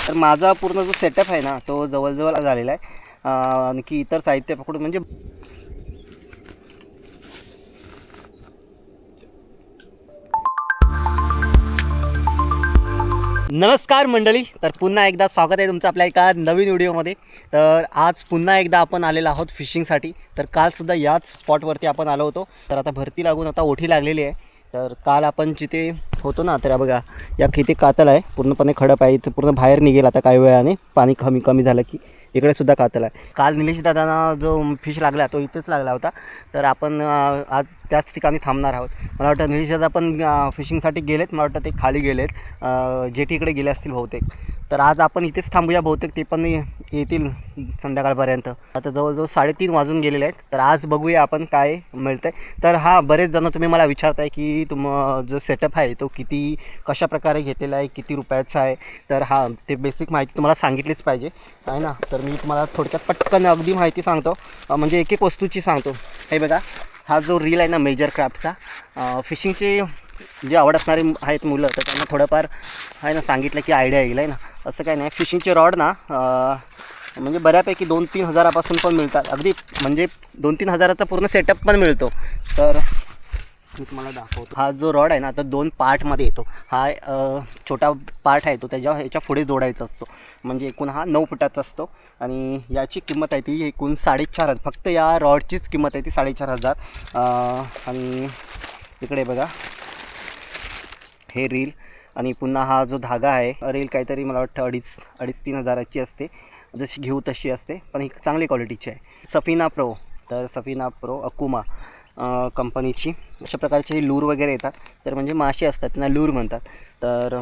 तर माझा पूर्ण जो सेटअप आहे ना तो जवळजवळ झालेला आहे। आणखी इतर साहित्य पकडून म्हणजे नमस्कार मंडळी, तर पुन्हा एकदा स्वागत आहे तुमचं आपल्या एका नवीन व्हिडिओमध्ये। तर आज पुन्हा एकदा आपण आलेलो आहोत फिशिंगसाठी। तर कालसुद्धा याच स्पॉटवरती आपण आलो होतो। तर आता भरती लागून आता ओठी लागलेली आहे। तर काल आपण जिथे होतो ना, तर बघा या किती कातल आहे, पूर्णपणे खडप आहे, इथे पूर्ण बाहेर निघेल आता काही वेळाने पाणी कमी कमी झालं की। इकडे सुद्धा कातल आहे। काल निलेश दादांना जो फिश लागला तो इथेच लागला होता। तर आपण आज त्याच ठिकाणी थांबणार आहोत। मला वाटतं निलेश दादा पण फिशिंगसाठी गेलेत, मला वाटतं ते खाली गेलेत, जेटीकडे गेले असतील बहुतेक। तर आज आपण इथेच थांबूया, बहुतेक ते पण येतील संध्याकाळपर्यंत। आता जवळजवळ 3:30 वाजून गेलेले आहेत। तर आज बघूया आपण काय मिळतंय। तर हा बरेच जण तुम्ही मला विचारताय की जो सेटअप आहे तो किती कशा प्रकारे घेतलेला आहे, किती रुपयाचा आहे। तर हा ते बेसिक माहिती तुम्हाला सांगितलीच पाहिजे आहे ना। तर मी तुम्हाला थोडक्यात पटकन अगदी माहिती सांगतो, म्हणजे एक एक वस्तूची सांगतो। हे बघा, हा जो रील आहे ना मेजर क्राफ्टचा, फिशिंगचे जे आवड असणारे आहेत मुलं, तर त्यांना थोडंफार आहे ना सांगितलं की आयडिया येईल आहे ना। असं काय नाही, फिशिंगचे रॉड ना म्हणजे बऱ्यापैकी 2-3 हजारापासून पण मिळतात, अगदी म्हणजे 2-3 हजाराचा पूर्ण सेटअप पण मिळतो। तर मी तुम्हाला दाखवतो। हा जो रॉड आहे ना तर 2 पार्टमध्ये येतो। हा छोटा पार्ट आहे तो ह्याच्या पुढे जोडायचा असतो, म्हणजे एकूण हा 9 फुटाचा असतो। आणि याची किंमत आहे ती एकूण 4,500, फक्त या रॉडचीच किंमत आहे ती 4,500। आणि इकडे बघा हे रील, आणि पुन्हा हा जो धागा आहे, रील काहीतरी मला वाटतं 2,500-3,500 हजाराची असते, जशी घेऊ तशी असते, पण ही चांगली क्वालिटीची आहे। सफिना प्रो, तर सफिना प्रो अकुमा कंपनीची अशा प्रकारचे हे लूर वगैरे येतात। तर म्हणजे मासे असतात त्यांना लूर म्हणतात। तर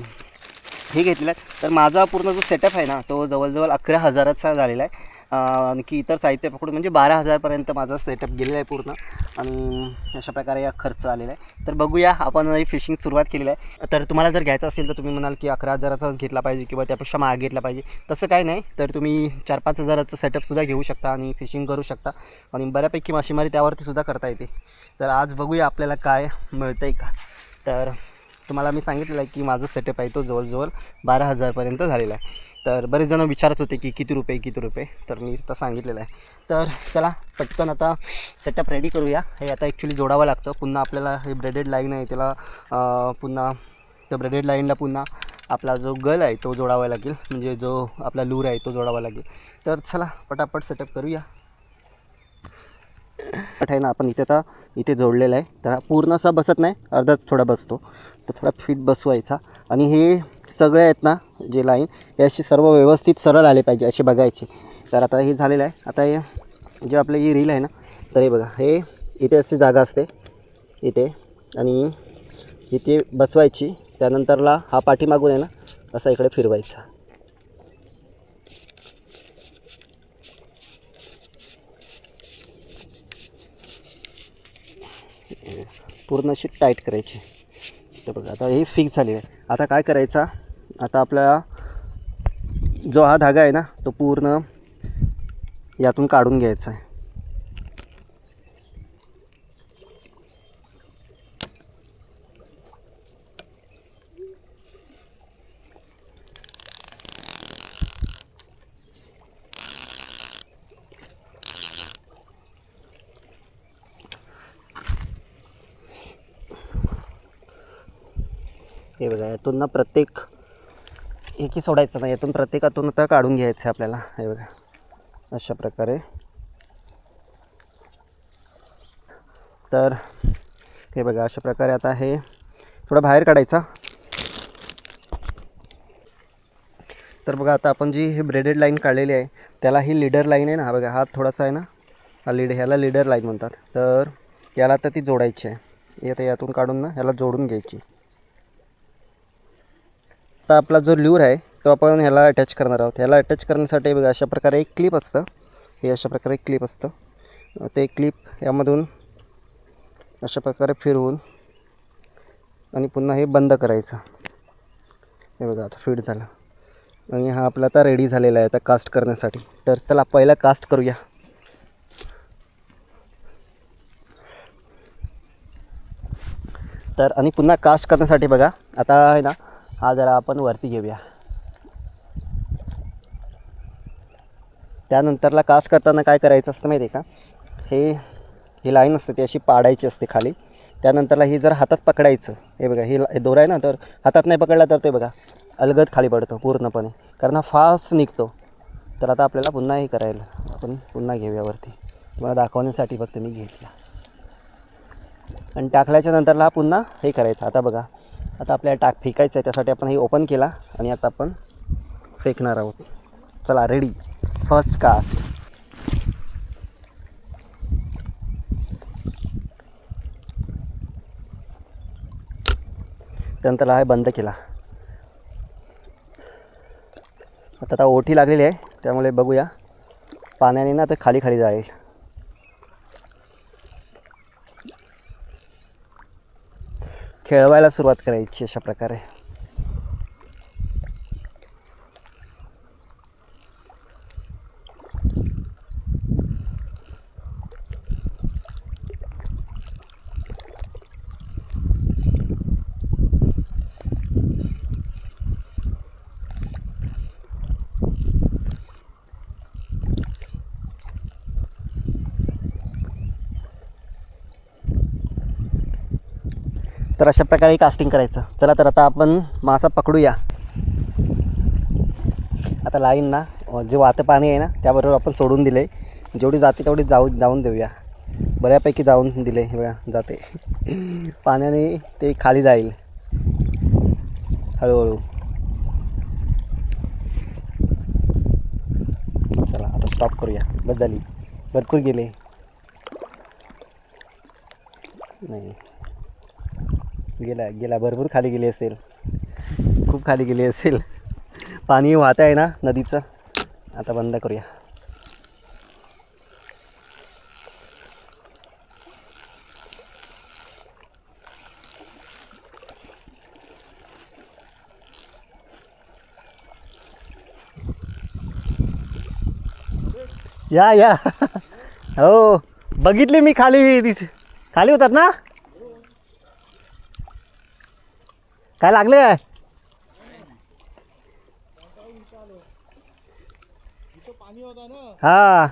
हे घेतलेलं आहे। तर माझा पूर्ण जो सेटअप आहे ना तो जवळजवळ 11,000चा झालेला आहे। आणखी इतर साहित्य पकडून म्हणजे 12,000पर्यंत माझा सेटअप गेलेला आहे पूर्ण। आणि अशा प्रकारे या खर्च आलेला आहे। तर बघूया, आपण ही फिशिंग सुरुवात केलेली आहे। तर तुम्हाला जर घ्यायचं असेल तर तुम्ही म्हणाल की 11,000चाच घेतला पाहिजे किंवा त्यापेक्षा महाग घेतला पाहिजे, तसं काय नाही। तर तुम्ही 4-5 हजाराचं सेटअपसुद्धा घेऊ शकता आणि फिशिंग करू शकता, आणि बऱ्यापैकी मासेमारी त्यावरती सुद्धा करता येते। तर आज बघूया आपल्याला काय मिळतं आहे का। तर तुम्हाला मी सांगितलेलं आहे की माझं सेटअप आहे तो जवळजवळ 12,000पर्यंत झालेला आहे। तर बरेच जण विचारत होते की किती रुपये, तर मी आता सांगितलेलं आहे। तर चला पटकन आता सेटअप रेडी करूया। हे आता ॲक्च्युली जोडावं लागतं, पुन्हा आपल्याला हे ब्रेडेड लाईन आहे त्याला पुन्हा त्या ब्रेडेड लाईनला पुन्हा आपला जो गल आहे तो जोडावा लागेल, म्हणजे जो आपला लूर आहे तो जोडावा लागेल। तर चला पटापट सेटअप करूया। आहे ना आपण इथे जोडलेला आहे, तर हा पूर्ण असा बसत नाही, अर्धाच थोडा बसतो, तर थोडा फिट बसवायचा। आणि हे सगळे आहेत ना जे लाईन, हे असे सर्व व्यवस्थित सरळ आले पाहिजे असे बघायचे। तर आता हे झालेलं आहे। आता हे जे आपलं ही रील आहे ना, तर हे बघा, हे इथे अशी जागा असते इथे, आणि इथे बसवायची। त्यानंतरला हा पाठीमागून आहे ना असा इकडे फिरवायचा। पूर्ण अशी टाईट करायची। तर बघा आता हे फिक्स झालेलं आहे। आता काय करायचा, आता आपला जो हा धागा आहे ना तो पूर्ण यातून काढून घ्यायचा आहे। हे बघा, यातून ना प्रत्येक एकी सोडायचं नाही, यातून प्रत्येकातून आता काढून घ्यायचं आहे आपल्याला। हे बघा अशा प्रकारे। तर हे बघा अशा प्रकारे आता हे थोडं बाहेर काढायचा। तर बघा आता आपण जी हे ब्रेडेड लाईन काढलेली आहे त्याला ही लीडर लाईन आहे ना, बघा हा थोडासा आहे ना, हा ह्याला लीडर लाईन म्हणतात। तर याला आता ती जोडायची आहे, आता यातून काढून ना ह्याला जोडून घ्यायची। आता आपला जो लूर आहे तो आपण ह्याला अटॅच करणार आहोत। ह्याला अटॅच करण्यासाठी बघा अशा प्रकारे एक क्लिप असतं, हे अशा प्रकारे एक क्लिप असतं। ते क्लिप यामधून अशा प्रकारे फिरवून आणि पुन्हा हे बंद करायचं। हे बघा आता फिट झालं, आणि हा आपला आता रेडी झालेला आहे आता कास्ट करण्यासाठी। तर चला पहिला कास्ट करूया। तर आणि पुन्हा कास्ट करण्यासाठी बघा आता आहे ना, हा जरा आपण वरती घेऊया। त्यानंतरला कास्ट करताना काय करायचं असतं माहिती आहे का, ही लाईन असते ती अशी पाडायची असते खाली. त्यानंतरला ही जर हातात पकडायचं, हे बघा हे दोरा आहे ना, तर हातात नाही पकडला तर ते बघा अलगद खाली पडतो पूर्णपणे, कारण हा फास्ट निघतो. तर आता आपल्याला पुन्हा हे करायला, आपण पुन्हा घेऊया वरती, तुम्हाला दाखवण्यासाठी फक्त मी घेतला. आणि टाकल्याच्या नंतरला हा पुन्हा हे करायचं. आता बघा, आता आपल्याला फेकायचं आहे, त्यासाठी आपण हे ओपन केला आणि आता आपण फेकणार आहोत. चला रेडी, फर्स्ट कास्ट. त्यानंतर हा बंद केला. आता ओठी लागलेली आहे, त्यामुळे बघूया पाण्याने ना ते खाली खाली जाईल. खेळवायला सुरुवात करायची अशा प्रकारे. तर अशा प्रकारे कास्टिंग करायचं. चला तर आता आपण मासा पकडूया. आता लाईन ना जे वाहतं पाणी आहे ना त्याबरोबर आपण सोडून दिले, जेवढी जाते तेवढी जाऊन देऊया. बऱ्यापैकी जाऊन दिले, हे बघा जाते पाण्याने, ते खाली जाईल हळूहळू. चला आता स्टॉप करूया, बस झाली, भरपूर गेले. नाही गेला भरपूर खाली गेली असेल, खूप खाली गेली असेल. पाणी वाहत आहे ना नदीचं. आता बंद करूया. या हो, बघितले मी खाली होतात ना. काय लागले काय? हा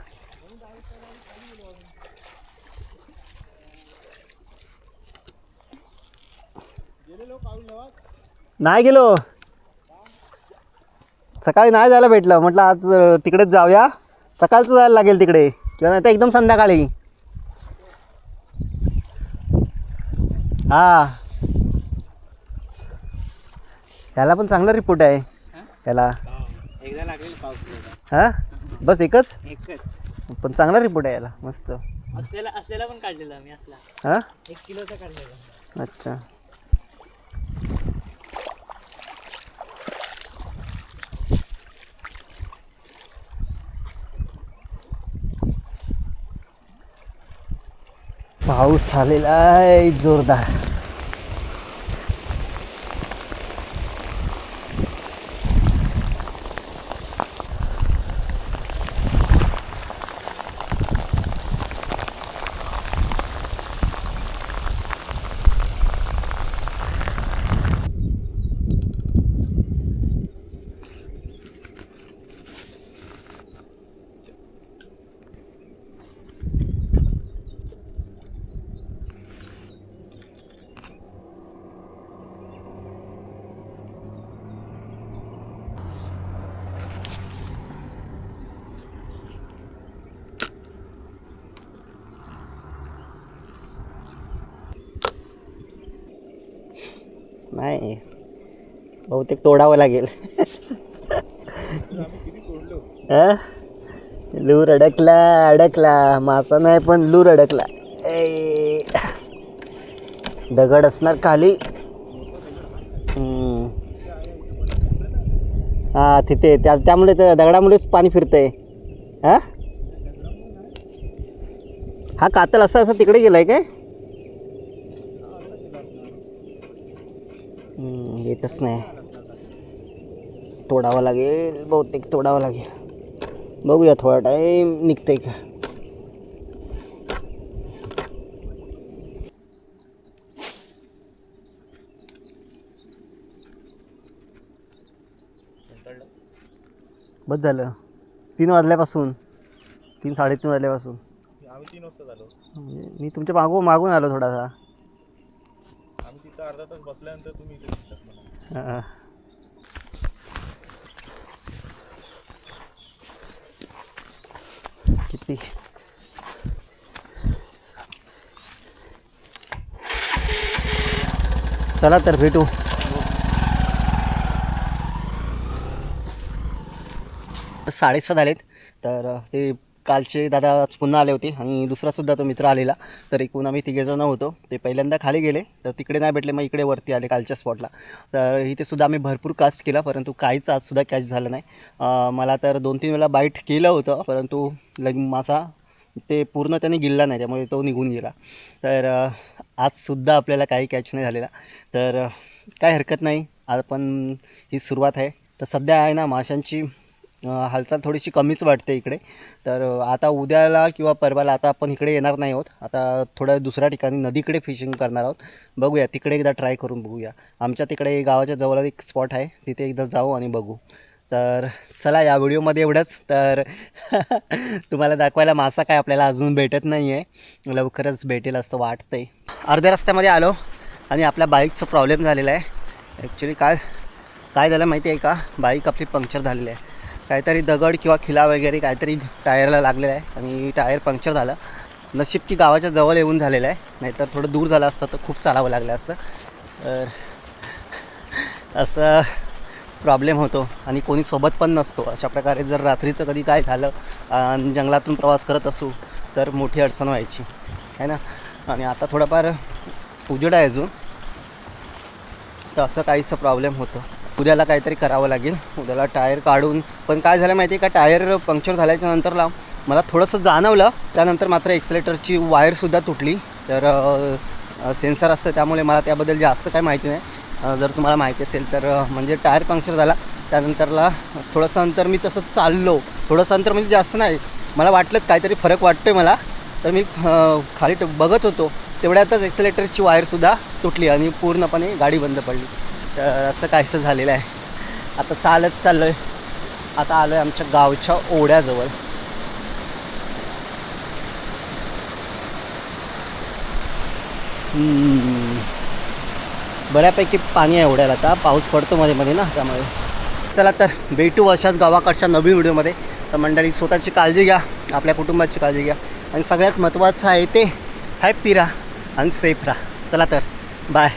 नाही गेलो, सकाळी नाही जायला भेटलं. म्हटलं आज तिकडेच जाऊया, सकाळचं जायला लागेल तिकडे, किंवा नाही तर एकदम संध्याकाळी. हा ह्याला पण चांगला रिपोर्ट आहे ह्याला. एकदा लागेल पाऊस. हां बस एकच एकच पण चांगला रिपोर्ट आहे याला, मस्त. असलेला पण काढलेला मी असला. हां 1 किलोचा काढलेला. अच्छा. पाऊस आलेला आहे जोरदार. नाही बहुतेक तोडावं लागेल. लूर अडकला मासा नाही पण लूर अडकला. दगड असणार खाली. हा तिथे त्यामुळे दगडामुळेच पाणी फिरतंय. हा कातल असं तिकडे गेलाय काय? येतच नाही, तोडावं लागेल बहुतेक, तोडावं लागेल. बघूया थोडा टाईम निघतंय का. बस झालं 3 वाजल्यापासून. 3-3:30 वाजल्यापासून. आम्ही 3 वाजता झालो. म्हणजे मी तुमच्या मागून आलो थोडासा. आम्ही तिथं अर्धा तास बसल्यानंतर तुम्ही इथे दिसतात मला. हां. किती चला तर भेटू. साडेसहा झालेत. तर ते कालचे दादा आज पुन्हा आले होते आणि दुसरासुद्धा तो मित्र आलेला. तर एकूण आम्ही तिघेजण होतो. ते पहिल्यांदा खाली गेले तर तिकडे नाही भेटले, मग इकडे वरती आले कालच्या स्पॉटला. तर इथेसुद्धा आम्ही भरपूर कास्ट केला परंतु काहीच आजसुद्धा कॅच झालं नाही. मला तर 2-3 वेळा बाईट केलं होतं परंतु मासा ते पूर्ण त्याने गिळला नाही, त्यामुळे तो निघून गेला. तर आजसुद्धा आपल्याला काही कॅच नाही झालेला. तर काय हरकत नाही, आपण ही सुरुवात आहे. तर सध्या आहे ना माशांची हालचाल थोडीशी कमीच वाटते इकडे. तर आता उद्याला किंवा परवाला आता आपण इकडे येणार नाही आहोत. आता थोड्या दुसऱ्या ठिकाणी नदीकडे फिशिंग करणार आहोत. बघूया, तिकडे एकदा ट्राय करून बघूया. आमच्या तिकडे गावाच्या जवळ एक स्पॉट आहे, तिथे एकदा जाऊ आणि बघू. तर चला, या व्हिडिओमध्ये एवढंच. तर तुम्हाला दाखवायला मासा काय आपल्याला अजून भेटत नाही आहे, लवकरच भेटेल असं वाटतं आहे. अर्ध्या रस्त्यामध्ये आलो आणि आपल्या बाईकचा प्रॉब्लेम झालेला आहे. ॲक्च्युली काय झालं माहिती आहे का, बाईक आपली पंक्चर झालेली आहे. काहीतरी दगड किंवा खिला वगैरे काहीतरी टायरला लागलेला आहे आणि टायर पंक्चर झालं. नशीब की गावाच्या जवळ येऊन झालेलं आहे, नाहीतर थोडं दूर झालं असतं तर खूप चालावं लागलं असतं. तर असं प्रॉब्लेम होतो आणि कोणी सोबत पण नसतो. अशा प्रकारे जर रात्रीचं कधी काय झालं आणि जंगलातून प्रवास करत असू तर मोठी अडचण व्हायची आहे ना. आणि आता थोडंफार उजेड आहे अजून, तर असं काहीसं प्रॉब्लेम होतो. उद्याला काहीतरी करावं लागेल, उद्याला टायर काढून. पण काय झालं माहिती आहे का, टायर पंक्चर झाल्याच्या नंतरला मला थोडंसं जाणवलं, त्यानंतर मात्र एक्सिलेटरची वायरसुद्धा तुटली. तर सेन्सर असतं त्यामुळे मला त्याबद्दल जास्त काय माहिती नाही. जर तुम्हाला माहिती असेल तर म्हणजे टायर पंक्चर झाला त्यानंतरला थोडंसं अंतर मी तसं चाललो, थोडंसं अंतर म्हणजे जास्त नाही, मला वाटलंच काहीतरी फरक वाटतो आहे मला. तर मी खाली बघत होतो, तेवढ्यातच एक्सिलेटरची वायरसुद्धा तुटली आणि पूर्णपणे गाडी बंद पडली. तर असं काहीसं झालेलं आहे. आता चालत चाललो आहे. आता आलो आहे आमच्या गावच्या ओढ्याजवळ. बऱ्यापैकी पाणी आहे ओढ्याला, आता पाऊस पडतो मध्ये मध्ये ना, त्यामुळे. चला तर भेटू अशाच गावाकडच्या नवीन व्हिडिओमध्ये. तर मंडळी, स्वतःची काळजी घ्या, आपल्या कुटुंबाची काळजी घ्या आणि सगळ्यात महत्त्वाचं आहे ते हॅपी राहा आणि सेफ राहा. चला तर बाय.